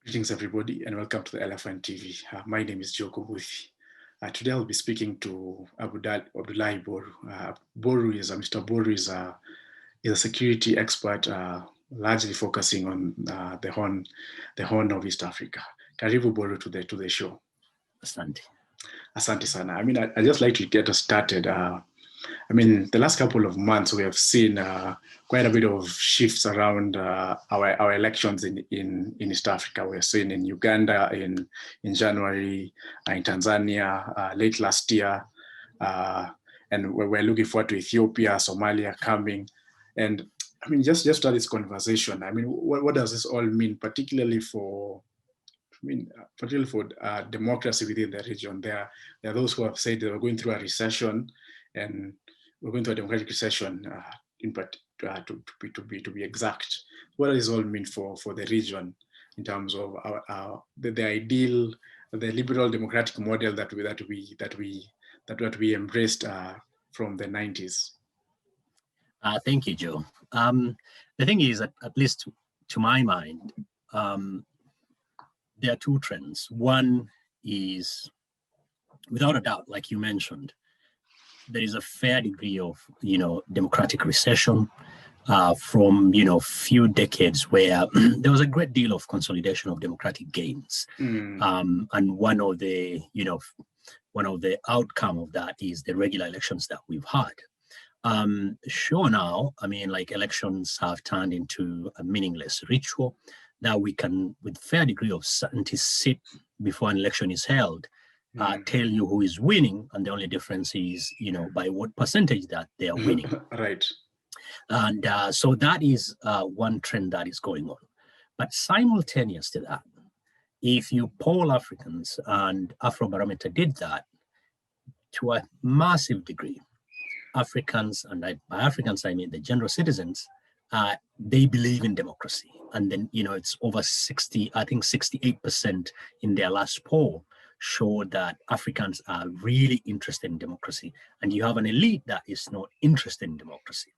Greetings, everybody, and welcome to the Elephant TV. My name is Joko Buthi. Today, I'll be speaking to Abdullahi Boru. Mr. Boru is a security expert, largely focusing on the Horn of East Africa. Karibu Boru to the show. Asante. Asante sana. I just like to get us started. The last couple of months we have seen quite a bit of shifts around our elections in East Africa. We're seeing in Uganda in January, in Tanzania late last year, and we're looking forward to Ethiopia, Somalia coming. And just start this conversation. What does this all mean, particularly for democracy within the region? There are those who have said they were going through a recession, and we're going to a democratic recession, to be exact. What does this all mean for the region in terms of the ideal, the liberal democratic model that we embraced from the 90s? Thank you, Joe. The thing is, at least to my mind, there are two trends. One is, without a doubt, like you mentioned, there is a fair degree of, democratic recession from, few decades where there was a great deal of consolidation of democratic gains. And one of the outcome of that is the regular elections that we've had. Sure now, elections have turned into a meaningless ritual that we can, with fair degree of certainty, sit before an election is held, tell you who is winning, and the only difference is, by what percentage that they are winning. Right. And so that is one trend that is going on. But simultaneous to that, if you poll Africans, and Afrobarometer did that, to a massive degree, Africans, and by Africans I mean the general citizens, they believe in democracy. And then, it's over 68% in their last poll showed that Africans are really interested in democracy. And you have an elite that is not interested in democracy.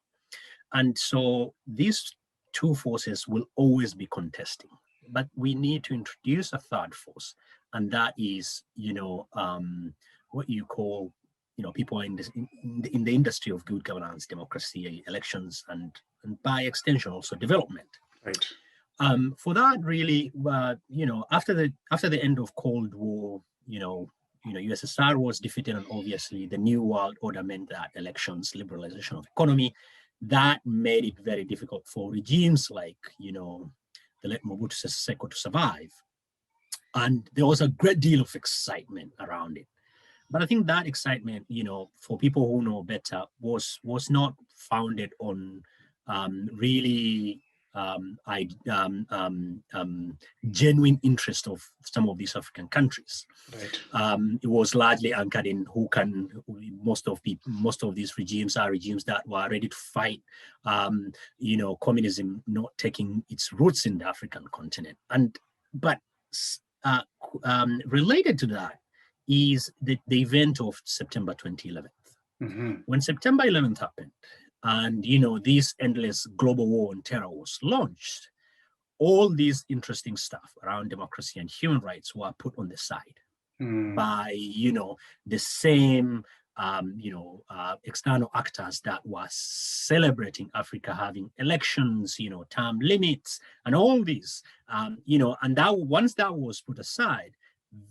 And so these two forces will always be contesting. But we need to introduce a third force. And that is, what you call, people in the industry of good governance, democracy, elections, and by extension also development. Right. For that, really, after the end of Cold War, USSR was defeated, and obviously the New World Order meant that elections, liberalization of economy, that made it very difficult for regimes like, the late Mobutu Sese Seko to survive. And there was a great deal of excitement around it. But I think that excitement, for people who know better, was not founded on really genuine interest of some of these African countries. Right. It was largely anchored in most of these regimes are regimes that were ready to fight, communism not taking its roots in the African continent. But related to that is the event of September 2011. Mm-hmm. When September 11th happened, and this endless global war on terror was launched, all these interesting stuff around democracy and human rights were put on the side by the same external actors that were celebrating Africa having elections, term limits, and all this, and that once that was put aside,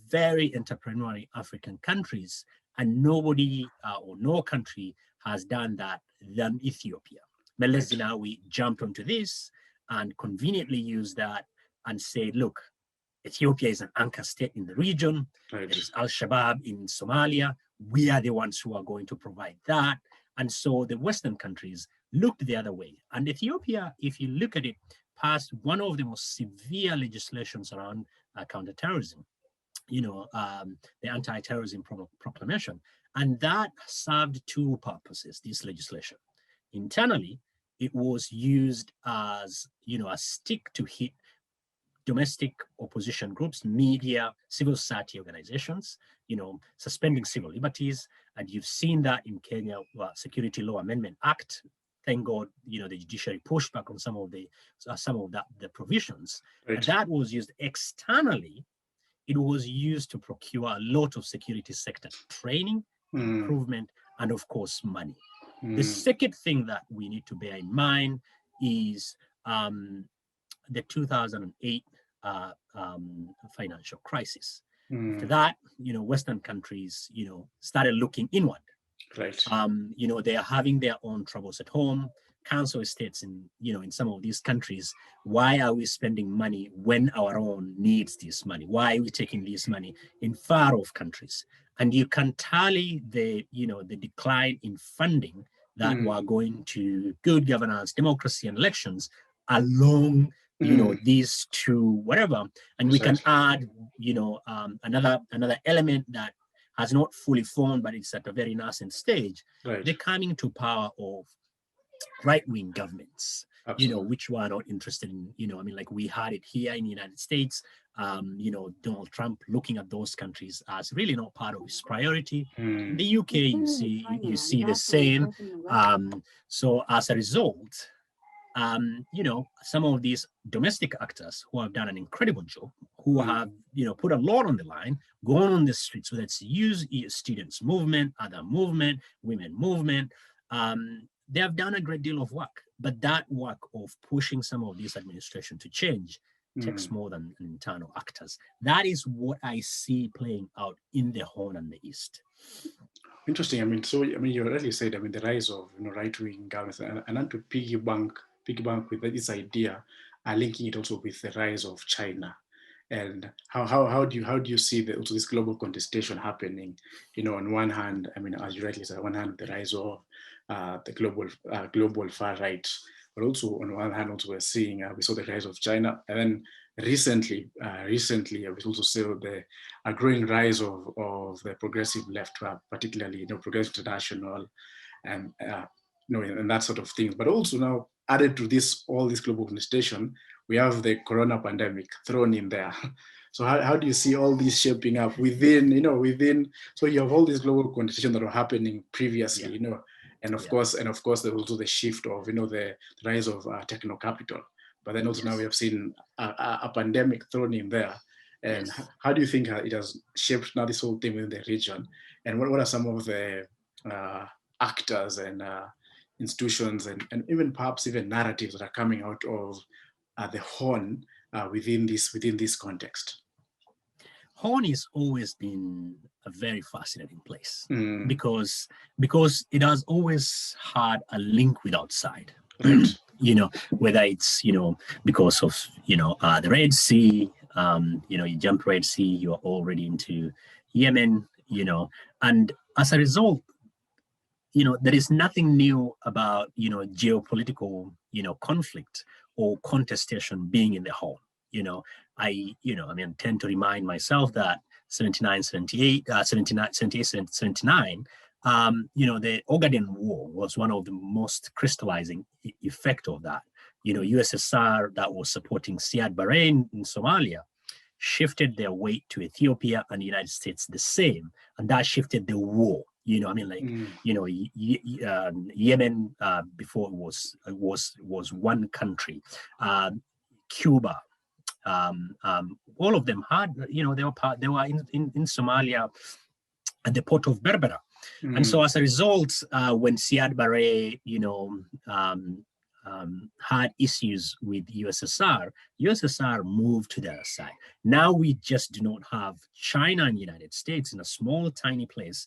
very entrepreneurial African countries, and nobody or no country has done that than Ethiopia. Meles Zenawi jumped onto this and conveniently used that and said, look, Ethiopia is an anchor state in the region. Right. There is Al-Shabaab in Somalia. We are the ones who are going to provide that. And so the Western countries looked the other way. And Ethiopia, if you look at it, passed one of the most severe legislations around counterterrorism, the anti-terrorism proclamation. And that served two purposes, this legislation. Internally, it was used as, a stick to hit domestic opposition groups, media, civil society organizations, suspending civil liberties. And you've seen that in Kenya, Security Law Amendment Act thank God, the judiciary pushed back on some of the provisions. Right. And that was used externally. It was used to procure a lot of security sector training, improvement, and of course, money. The second thing that we need to bear in mind is the 2008 financial crisis. After that, Western countries, started looking inward. Right. They are having their own troubles at home. Council estates in some of these countries. Why are we spending money when our own needs this money? Why are we taking this money in far off countries? And you can tally the decline in funding that were going to good governance, democracy, and elections along these two whatever. And we can add another element that has not fully formed, but it's at a very nascent stage. Right. The coming to power of right-wing governments, which were not interested in, like we had it here in the United States, Donald Trump looking at those countries as really not part of his priority. In the UK, you see the same. So as a result, some of these domestic actors who have done an incredible job, who have, put a lot on the line, gone on the streets, whether it's youth, students movement, other movement, women movement, they have done a great deal of work. But that work of pushing some of this administration to change takes more than internal actors. That is what I see playing out in the Horn and the East. Interesting. You already said, the rise of right-wing governments, and I want to piggyback with this idea, linking it also with the rise of China, and how do you see this global contestation happening? On one hand, as you rightly said, on one hand, the rise of the global far right, but also on one hand, also we're seeing we saw the rise of China, and then recently we also saw a growing rise of the progressive left, particularly Progressive International, and and that sort of things. But also now added to all this global contestation, we have the corona pandemic thrown in there. So how do you see all this shaping up within? So you have all this global contestation that were happening previously, and of course there's also the shift of the rise of techno capital. But then also now we have seen a pandemic thrown in there. And how do you think it has shaped now this whole thing within the region? And what are some of the actors and institutions and even perhaps even narratives that are coming out of the Horn within this context? Horn has always been a very fascinating place because it has always had a link with outside. Right. Whether it's because of the Red Sea, you jump Red Sea, you're already into Yemen, and as a result, there is nothing new about geopolitical conflict or contestation being in the Horn. I tend to remind myself that 79, 78, 79, 78, 79, the Ogaden War was one of the most crystallizing effect of that. USSR that was supporting Siad Barre in Somalia shifted their weight to Ethiopia, and the United States the same, and that shifted the war. Yemen before was one country. Cuba, all of them had, they were in Somalia at the port of Berbera. And so as a result, when Siad Barre, had issues with USSR moved to the other side. Now we just do not have China and the United States in a small, tiny place.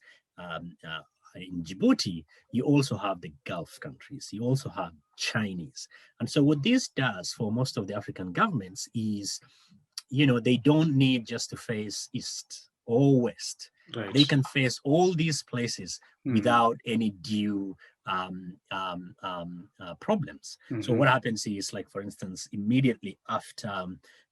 In Djibouti, you also have the Gulf countries. You also have Chinese. And so what this does for most of the African governments is, they don't need just to face East or West. Right. They can face all these places without any due problems. So what happens is, like, for instance, immediately after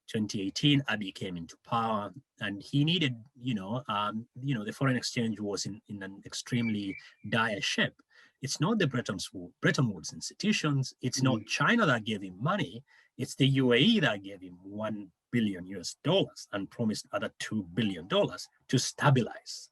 2018, Abiy came into power, and he needed, the foreign exchange was in an extremely dire shape. It's not the Bretton Woods institutions. It's not China that gave him money. It's the UAE that gave him $1 billion and promised other $2 billion to stabilize,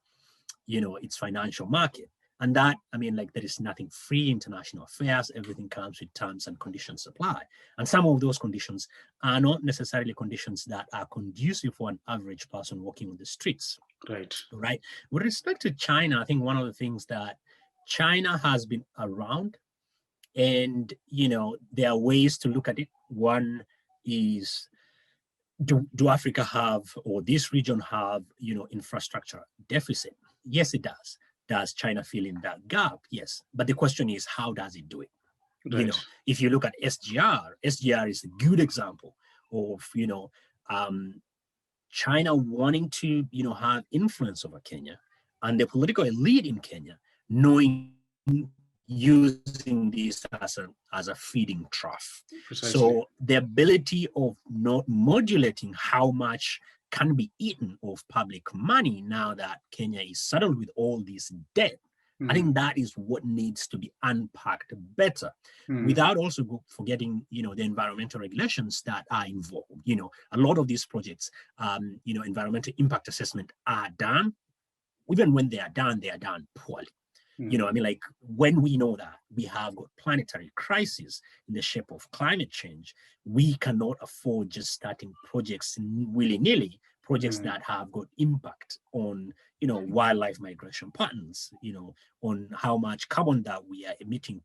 its financial market. And that, I mean, like, there is nothing free international affairs. Everything comes with terms and conditions apply. And some of those conditions are not necessarily conditions that are conducive for an average person walking on the streets. Right. Right. With respect to China, I think one of the things that China has been around, and, you know, there are ways to look at it. One is, do Africa have, or this region have, you know, infrastructure deficit? Yes, it does. Does China fill in that gap? Yes. But the question is, how does it do it? Right. You know, if you look at SGR is a good example of, you know, China wanting to, you know, have influence over Kenya, and the political elite in Kenya knowing, using this as a feeding trough. Precisely. So the ability of not modulating how much can be eaten of public money now that Kenya is saddled with all this debt, I think that is what needs to be unpacked better, without also forgetting, you know, the environmental regulations that are involved. You know, a lot of these projects, you know, environmental impact assessment are done. Even when they are done poorly. You know, I mean, like, when we know that we have got planetary crisis in the shape of climate change, we cannot afford just starting projects willy-nilly, projects that have got impact on, you know, wildlife migration patterns, you know, on how much carbon that we are emitting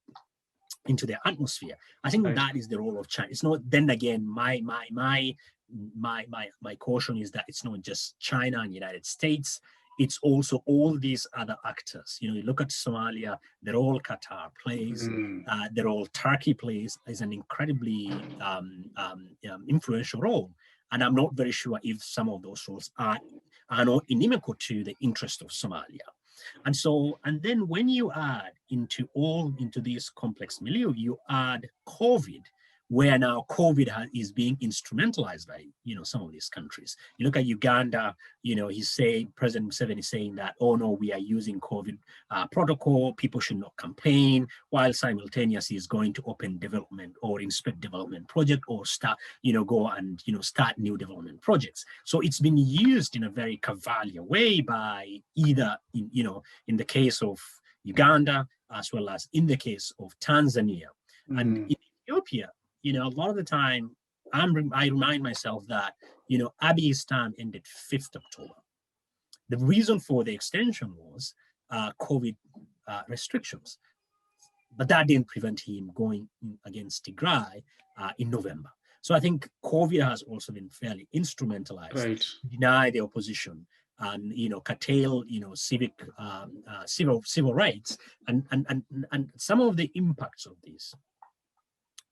into the atmosphere. I think that is the role of China. It's not, then again, my caution is that it's not just China and United States. It's also all these other actors. You know, you look at Somalia, the role Qatar plays, the role Turkey plays is an incredibly influential role. And I'm not very sure if some of those roles are not inimical to the interest of Somalia. And so, and then when you add into this complex milieu, you add COVID, where now COVID is being instrumentalized by, you know, some of these countries. You look at Uganda, you know, President Museveni is saying that, oh no, we are using COVID protocol, people should not campaign, while simultaneously is going to open development or inspect development project or start, you know, go and, you know, start new development projects. So it's been used in a very cavalier way by either, in the case of Uganda, as well as in the case of Tanzania. And in Ethiopia, you know, a lot of the time, I remind myself that, you know, Abiy's term ended 5th October. The reason for the extension was COVID restrictions. But that didn't prevent him going against Tigray in November. So I think COVID has also been fairly instrumentalized to deny the opposition and, you know, curtail, you know, civil rights, and some of the impacts of this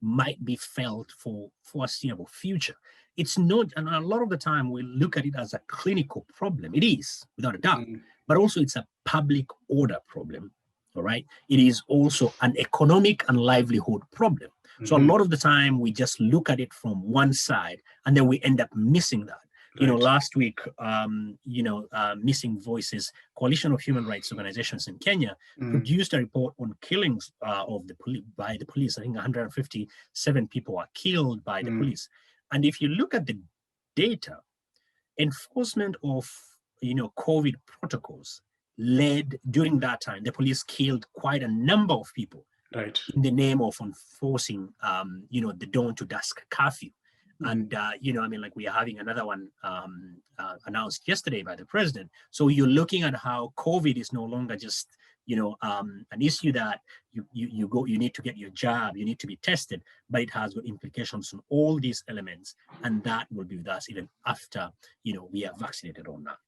might be felt for foreseeable future. It's not, and a lot of the time we look at it as a clinical problem. It is, without a doubt, but also it's a public order problem, all right? It is also an economic and livelihood problem. So a lot of the time we just look at it from one side and then we end up missing that. You know, last week, Missing Voices, Coalition of Human Rights Organizations in Kenya, produced a report on killings by the police. I think 157 people were killed by the police. And if you look at the data, enforcement of, you know, COVID protocols led, during that time, the police killed quite a number of people in the name of enforcing, you know, the dawn to dusk curfew. And, you know, I mean, like, we are having another one announced yesterday by the president. So you're looking at how COVID is no longer just, you know, an issue that you need to get your jab, you need to be tested, but it has got implications on all these elements. And that will be with us even after, you know, we are vaccinated or not.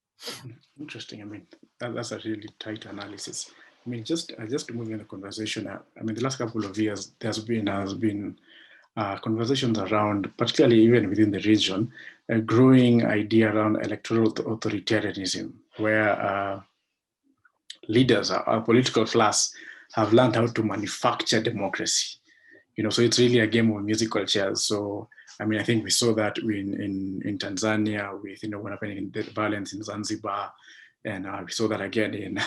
Interesting. I mean, that's a really tight analysis. I mean, just to move in the conversation, I mean, the last couple of years, there has been conversations around, particularly even within the region, a growing idea around electoral authoritarianism, where leaders, our political class, have learned how to manufacture democracy. You know, so it's really a game of musical chairs. So, I mean, I think we saw that in Tanzania with, you know, what happened in the violence in Zanzibar, and we saw that again in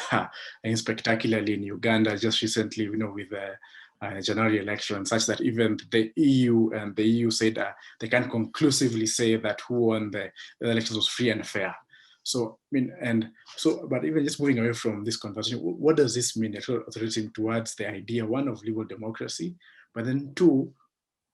spectacularly in Uganda just recently, you know, with the January election, such that even the EU said they can't conclusively say that who won the elections was free and fair. So, I mean, and so, but even just moving away from this conversation, what does this mean, authoritarianism, towards the idea, one, of liberal democracy, but then two,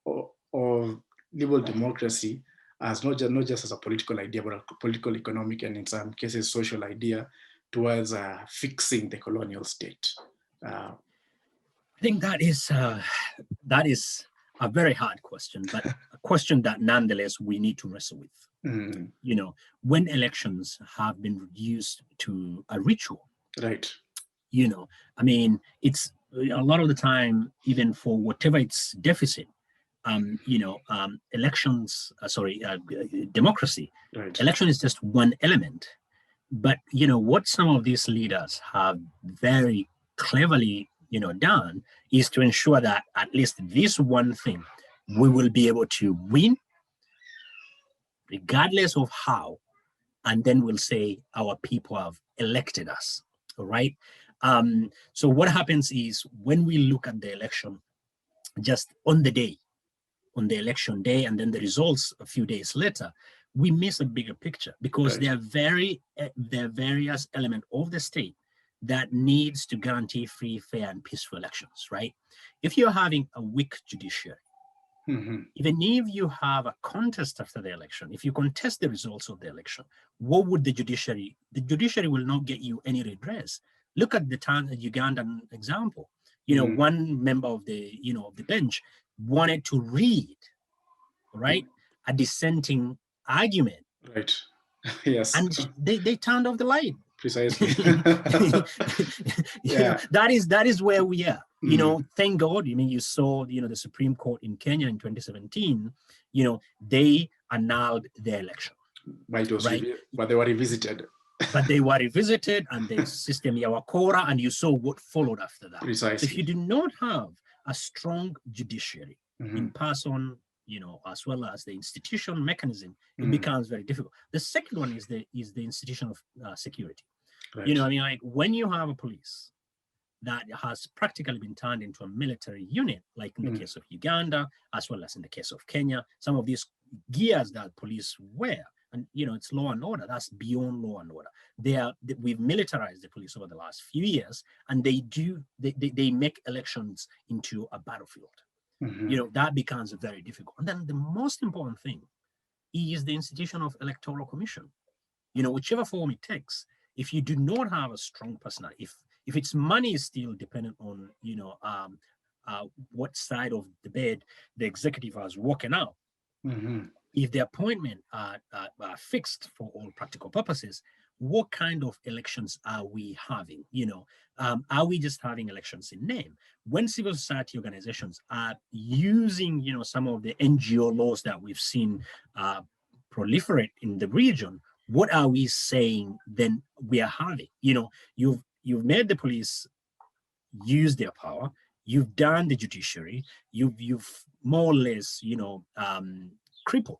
of liberal democracy as not just as a political idea, but a political, economic, and in some cases, social idea towards fixing the colonial state? I think that is a very hard question, but a question that nonetheless we need to wrestle with. You know, when elections have been reduced to a ritual, right? You know, I mean, it's a lot of the time, even for whatever its deficit, democracy. Right. Election is just one element, but you know what some of these leaders have very cleverly, done is to ensure that at least this one thing we will be able to win regardless of how, and then we'll say our people have elected us. All right. So what happens is when we look at the election just on the election day, and then the results a few days later, we miss a bigger picture because right. there are various elements of the state that needs to guarantee free, fair, and peaceful elections, right? If you're having a weak judiciary, even if you have a contest after the election, if you contest the results of the election, what would the judiciary will not get you any redress. Look at the Ugandan example. One member of the bench wanted to read, right, a dissenting argument. Right. Yes. And they turned off the light. Precisely. That is where we are. Thank God. You saw, the Supreme Court in Kenya in 2017. They annulled the election. But they were revisited. But they were revisited, and the system Yawakora, and you saw what followed after that. Precisely. If you do not have a strong judiciary in person, as well as the institutional mechanism, it becomes very difficult. The second one is the institution of security. Right. When you have a police that has practically been turned into a military unit, like in the case of Uganda, as well as in the case of Kenya, some of these gears that police wear, and it's law and order. That's beyond law and order. We've militarized the police over the last few years, and they make elections into a battlefield. That becomes very difficult. And then the most important thing is the institution of Electoral Commission. Whichever form it takes, if you do not have a strong personality, if its money is still dependent on, what side of the bed the executive has walking out, if the appointment are fixed for all practical purposes, what kind of elections are we having? Are we just having elections in name? When civil society organizations are using, some of the NGO laws that we've seen proliferate in the region, what are we saying then we are having? You've made the police use their power. You've done the judiciary. You've more or less, crippled,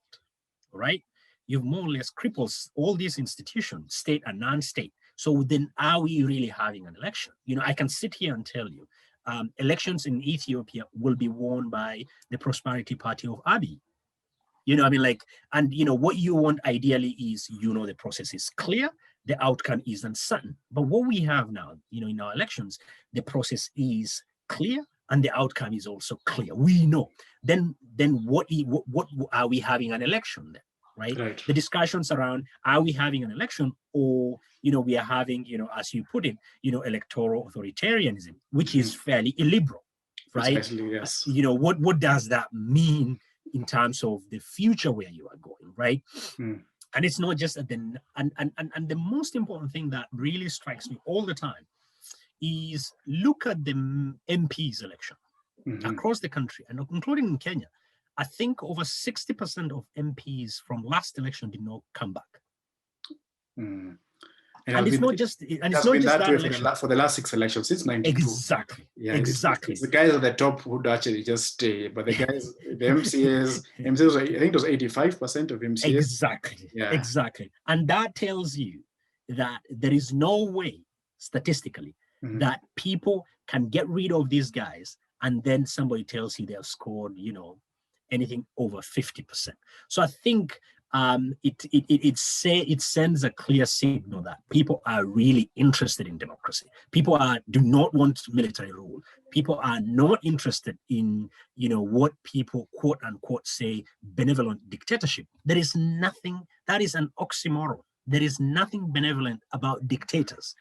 right? You've more or less crippled all these institutions, state and non-state. So then are we really having an election? I can sit here and tell you, elections in Ethiopia will be won by the Prosperity Party of Abiy. What you want ideally is, the process is clear, the outcome is uncertain. But what we have now, in our elections, the process is clear and the outcome is also clear. We know. Then what are we having an election then? Right? The discussions around, are we having an election, or we are having, as you put it, electoral authoritarianism, which is fairly illiberal, right? Precisely, yes. What does that mean in terms of the future where you are going, right? And it's not just and the most important thing that really strikes me all the time is look at the MPs election across the country, and including in Kenya. I think over 60% of MPs from last election did not come back. And it's not just that election. For the last 6 elections since 92. Exactly. Yeah, exactly. It's the guys at the top who actually just stay, but the guys, the MCAs, I think it was 85% of MCAs. Exactly. Yeah. Exactly. And that tells you that there is no way, statistically, that people can get rid of these guys and then somebody tells you they have scored, anything over 50%. So I think it sends a clear signal that people are really interested in democracy. People do not want military rule. People are not interested in, what people quote unquote say benevolent dictatorship. There is nothing, that is an oxymoron. There is nothing benevolent about dictators.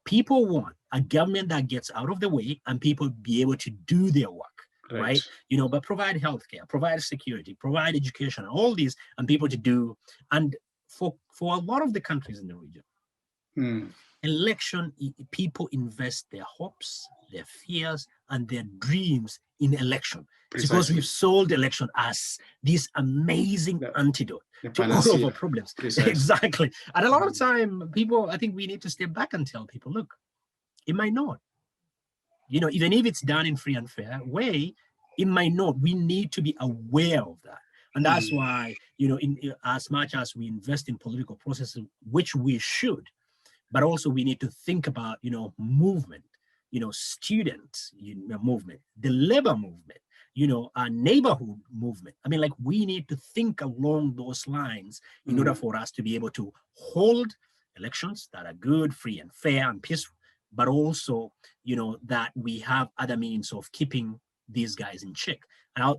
People want a government that gets out of the way and people be able to do their work. Right. But provide healthcare, provide security, provide education, all these, and people to do. And for a lot of the countries in the region, election, people invest their hopes, their fears, and their dreams in election. Precisely. Because we've sold election as this amazing antidote to all of our problems. Precisely. Exactly. And a lot of time, people, I think we need to step back and tell people, look, it might not. Even if it's done in free and fair way, it might not. We need to be aware of that. And that's why, as much as we invest in political processes, which we should, but also we need to think about, movement, student movement, the labor movement, our neighborhood movement. I mean, we need to think along those lines in order for us to be able to hold elections that are good, free and fair and peaceful, but also, that we have other means of keeping these guys in check. And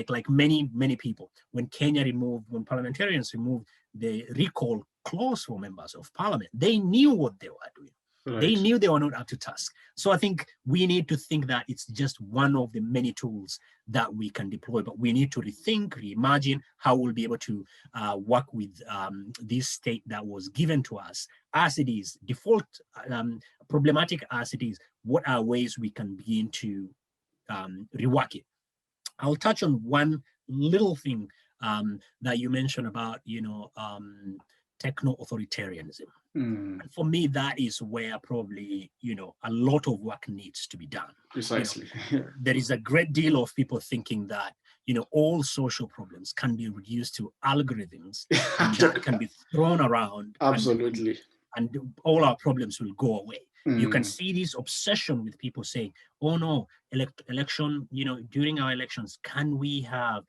like many people, when parliamentarians removed the recall clause for members of parliament, they knew what they were doing. Right. They knew they were not up to task. So I think we need to think that it's just one of the many tools that we can deploy, but we need to rethink, reimagine how we'll be able to work with this state that was given to us as it is, default, problematic as it is. What are ways we can begin to rework it? I'll touch on one little thing that you mentioned about, techno-authoritarianism. And for me, that is where probably, a lot of work needs to be done. Precisely. There is a great deal of people thinking that, all social problems can be reduced to algorithms and that can be thrown around. Absolutely. And all our problems will go away. You can see this obsession with people saying, oh no, election, during our elections, can we have,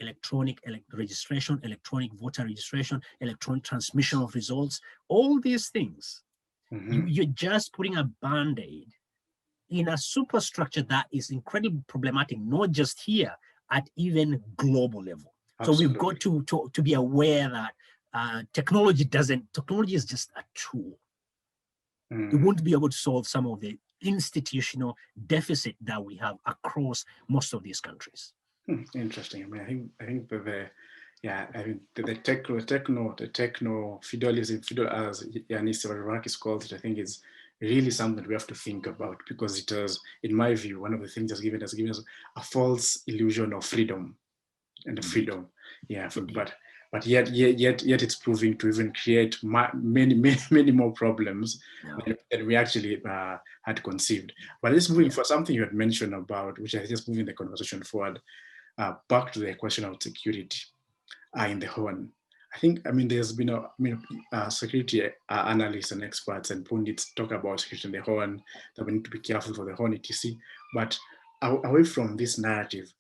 electronic registration, electronic voter registration, electronic transmission of results, all these things. You're just putting a Band-Aid in a superstructure that is incredibly problematic, not just here, at even global level. Absolutely. So we've got to be aware that technology is just a tool. It won't be able to solve some of the institutional deficit that we have across most of these countries. Interesting. I mean, I think the techno feudalism, as Yanis Varoufakis calls it, I think is really something that we have to think about, because it has, in my view, one of the things has given us a false illusion of freedom and freedom. Yeah, but yet it's proving to even create many more problems than we actually had conceived. But let's move for something you had mentioned about, which is just moving the conversation forward, back to the question of security in the Horn. There's been security analysts and experts and pundits talk about security in the Horn, that we need to be careful for the Horn, etc. But away from this narrative,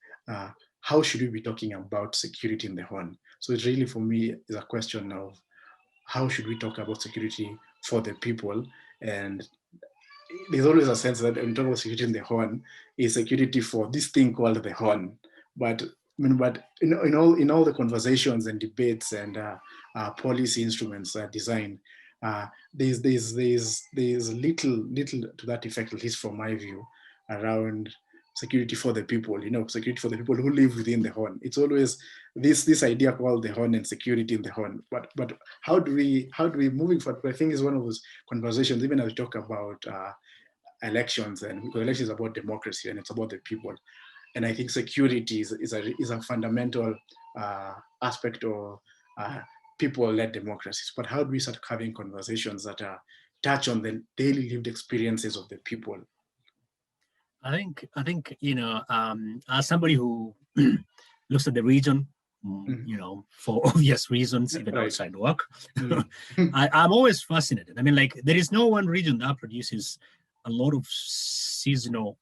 how should we be talking about security in the Horn? So it really, for me, is a question of how should we talk about security for the people? And there's always a sense that when we talk about security in the Horn, is security for this thing called the Horn. But in all the conversations and debates and policy instruments design, there's little to that effect, at least from my view, around security for the people, security for the people who live within the Horn. It's always this idea called the Horn and security in the Horn. But how do we moving forward? I think is one of those conversations, even as we talk about elections, and because elections is about democracy and it's about the people. And I think security is a fundamental aspect of people-led democracies. But how do we start having conversations that touch on the daily lived experiences of the people? I think as somebody who looks at the region, for obvious reasons, even outside work, I'm always fascinated. There is no one region that produces a lot of seasonal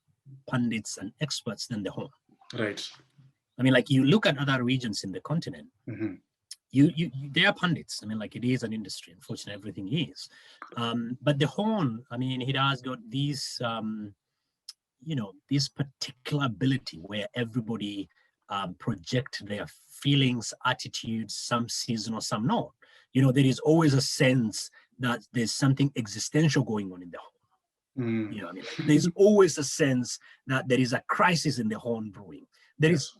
pundits and experts than the Horn. Right. You look at other regions in the continent, they are pundits. I mean, like, it is an industry. Unfortunately, everything is. But the Horn, I mean, it has got these, this particular ability where everybody project their feelings, attitudes, some seasonal, some not. There is always a sense that there's something existential going on in the Horn. I mean, like, there's always a sense that there is a crisis in the Horn brewing. There is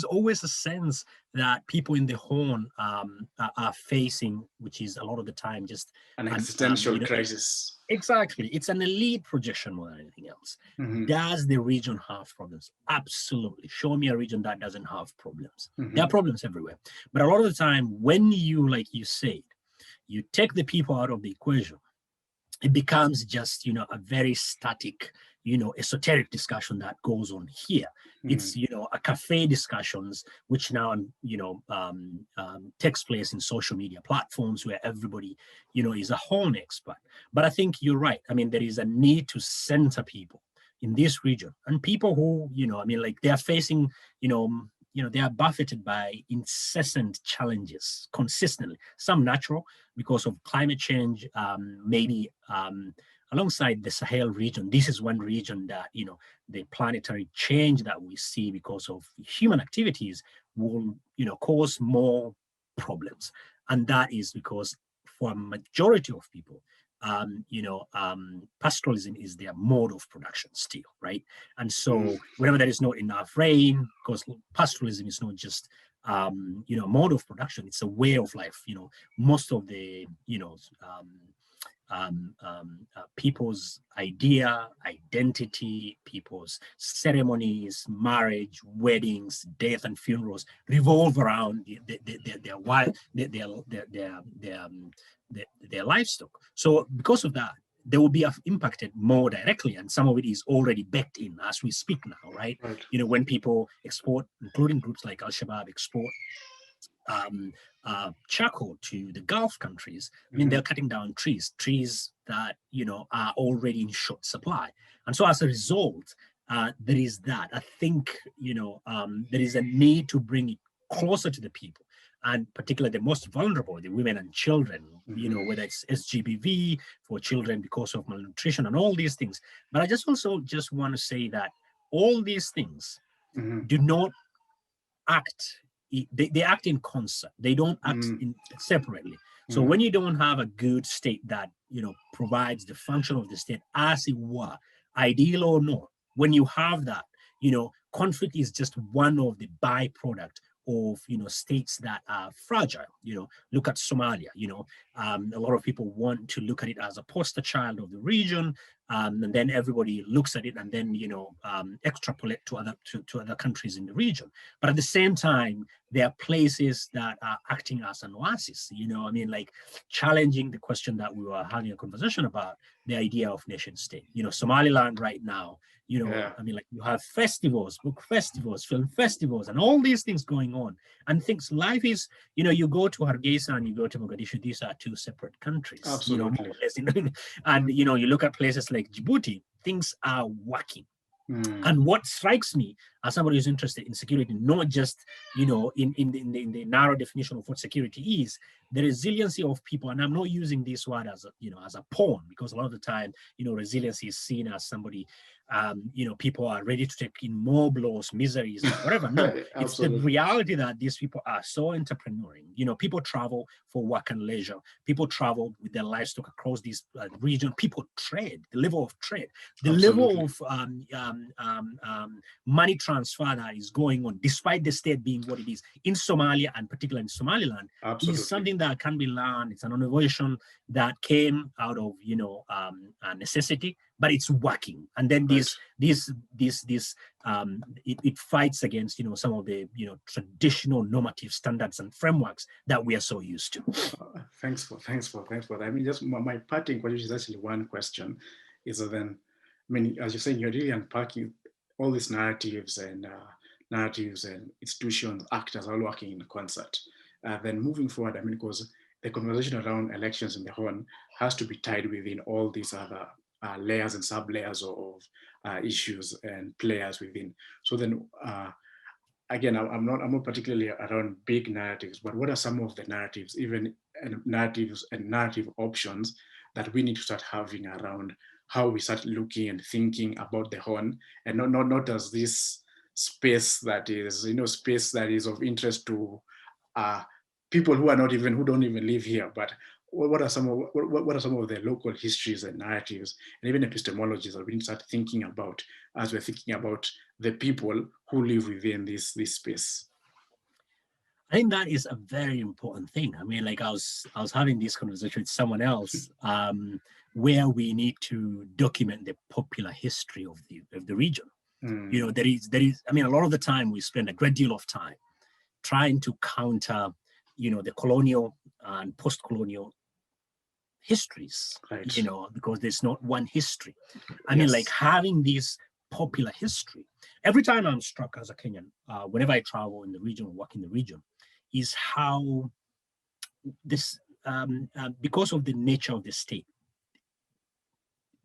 always a sense that people in the Horn are facing, which is a lot of the time just an existential crisis. Exactly. It's an elite projection more than anything else. Does the region have problems? Absolutely. Show me a region that doesn't have problems. There are problems everywhere. But a lot of the time, when you, like you said, you take the people out of the equation, it becomes just, a very static, esoteric discussion that goes on here. It's, a cafe discussions, which now, takes place in social media platforms where everybody, is a Horn expert. But I think you're right. I mean, there is a need to center people in this region, and people who, I mean, like, they are facing, they are buffeted by incessant challenges consistently, some natural because of climate change, maybe alongside the Sahel region. This is one region that, the planetary change that we see because of human activities will, cause more problems. And that is because for a majority of people, pastoralism is their mode of production still, right? And so whenever there is not enough rain, because pastoralism is not just mode of production, it's a way of life. Most of the people's identity, people's ceremonies, marriage, weddings, death, and funerals revolve around their livestock. So because of that, they will be impacted more directly, and some of it is already baked in as we speak now, right? When people export, including groups like Al-Shabaab, export charcoal to the Gulf countries, I mean, they're cutting down trees that, are already in short supply. And so as a result, there is that. I think, there is a need to bring it closer to the people, and particularly the most vulnerable, the women and children, whether it's SGBV for children because of malnutrition and all these things. But I just want to say that all these things do not act, they act in concert. They don't act separately. So when you don't have a good state that, provides the function of the state as it were, ideal or not, when you have that, conflict is just one of the byproduct of, states that are fragile. Look at Somalia. A lot of people want to look at it as a poster child of the region, and then everybody looks at it and then, extrapolate to other countries in the region. But at the same time, there are places that are acting as an oasis. I mean, like, challenging the question that we were having a conversation about, the idea of nation state. Somaliland right now, I mean, like, you have festivals, book festivals, film festivals, and all these things going on. And things, life is, you go to Hargeisa and you go to Mogadishu, these are two separate countries. Absolutely. More or less, and, you look at places like Djibouti, things are working. And what strikes me as somebody who's interested in security, not just, in the narrow definition of what security is, the resiliency of people. And I'm not using this word as a pawn, because a lot of the time, resiliency is seen as somebody, people are ready to take in more blows, miseries, whatever. No, it's the reality that these people are so entrepreneurial. People travel for work and leisure. People travel with their livestock across this region. People trade, the level of trade, the level of money transfer that is going on, despite the state being what it is in Somalia, and particularly in Somaliland, is something that can be learned. It's an innovation that came out of necessity, but it's working. And then it fights against some of the traditional normative standards and frameworks that we are so used to. Thanks for that. I mean, just my parting question is actually one question, is that then, I mean, as you're saying, you're really unpacking all these narratives and institutions, actors all working in concert. Then moving forward, I mean, because the conversation around elections in the Horn has to be tied within all these other layers and sub-layers of issues and players within. So then again, I'm not particularly around big narratives, but what are some of the narratives, even narratives and narrative options that we need to start having around how we start looking and thinking about the Horn, and not as this space that is, space that is of interest to people who don't even live here, but what are some of the local histories and narratives and even epistemologies that we need to start thinking about as we're thinking about the people who live within this space? I think that is a very important thing. I mean, like I was having this conversation with someone else, where we need to document the popular history of the region. There is. I mean, a lot of the time we spend a great deal of time trying to counter, the colonial and post-colonial histories, right. Because there's not one history. I mean, like having this popular history. Every time I'm struck as a Kenyan, whenever I travel in the region, work in the region, is how this, because of the nature of the state,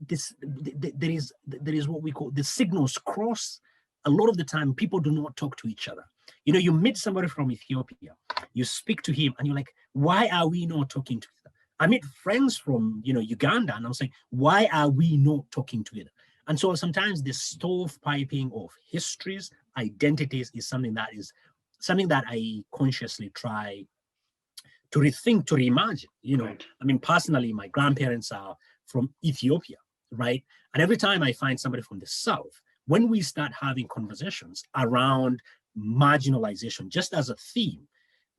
there is what we call the signals cross. A lot of the time, people do not talk to each other. You meet somebody from Ethiopia, you speak to him, and you're like, why are we not talking to each other? I meet friends from Uganda, and I'm saying, why are we not talking together? And so sometimes the stovepiping of histories, identities is something that I consciously try to rethink, to reimagine. Right. I mean, personally, my grandparents are from Ethiopia, right? And every time I find somebody from the South, when we start having conversations around marginalization, just as a theme,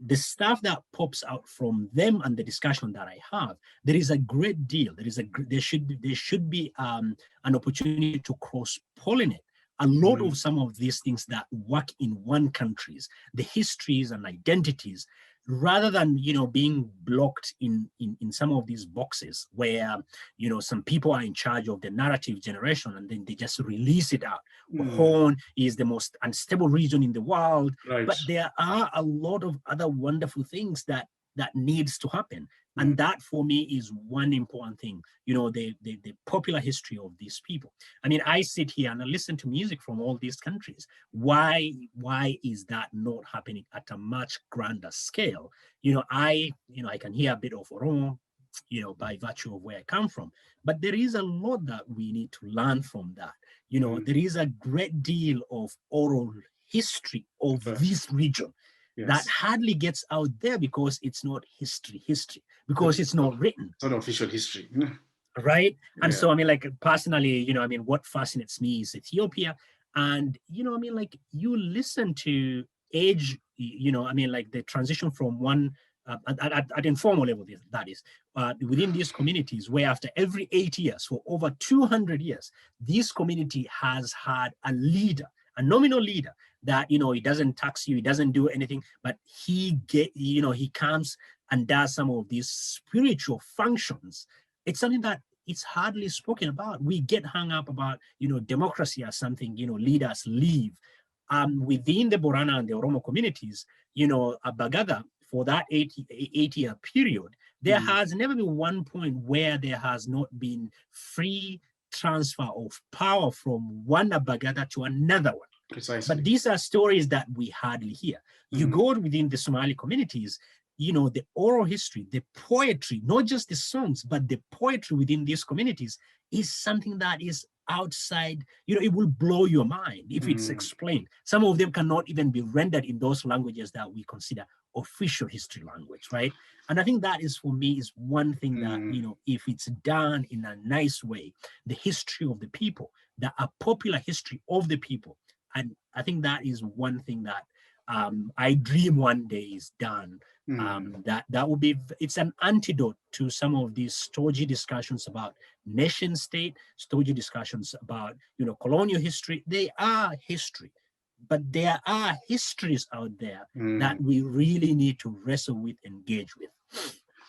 the stuff that pops out from them and the discussion that I have, there is a great deal. There should be an opportunity to cross-pollinate a lot of some of these things that work in one countries, the histories and identities, rather than being blocked in some of these boxes where some people are in charge of the narrative generation and then they just release it out. Horn is the most unstable region in the world, right. But there are a lot of other wonderful things that needs to happen. And that for me is one important thing, the popular history of these people. I mean, I sit here and I listen to music from all these countries. Why is that not happening at a much grander scale? I can hear a bit of Oromo, by virtue of where I come from, but there is a lot that we need to learn from that. There is a great deal of oral history of this region. Yes. That hardly gets out there because it's not history, because it's not written. It's not official history. Right? And so, I mean, like, personally, what fascinates me is Ethiopia. And, like, you listen to age, like the transition from one, at informal level, that is, within these communities, where after every 8 years, for over 200 years, this community has had a leader, a nominal leader, that he doesn't tax you, he doesn't do anything, but he comes and does some of these spiritual functions. It's something that it's hardly spoken about. We get hung up about democracy as something leaders leave. Within the Borana and the Oromo communities, at Bagada, for that 8-year period, there has never been one point where there has not been free transfer of power from one Abagada to another one. Precisely. But these are stories that we hardly hear. You go within the Somali communities, the oral history, the poetry, not just the songs, but the poetry within these communities is something that is outside, it will blow your mind if it's explained. Some of them cannot even be rendered in those languages that we consider official history language, right? And I think that is, for me, is one thing that, if it's done in a nice way, the history of the people, a popular history of the people, and I think that is one thing that I dream one day is done. That would be, it's an antidote to some of these stodgy discussions about nation state, stodgy discussions about, colonial history. They are history, but there are histories out there that we really need to wrestle with, engage with.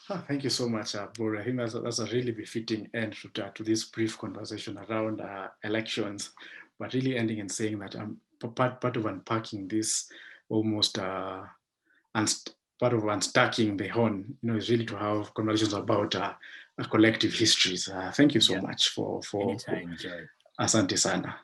Oh, thank you so much, Boru. I think that's a really befitting end to this brief conversation around elections, but really ending and saying that part of unpacking this almost part of unstacking the Horn, is really to have conversations about collective histories. Thank you so much for Anytime, Joy. Asante sana.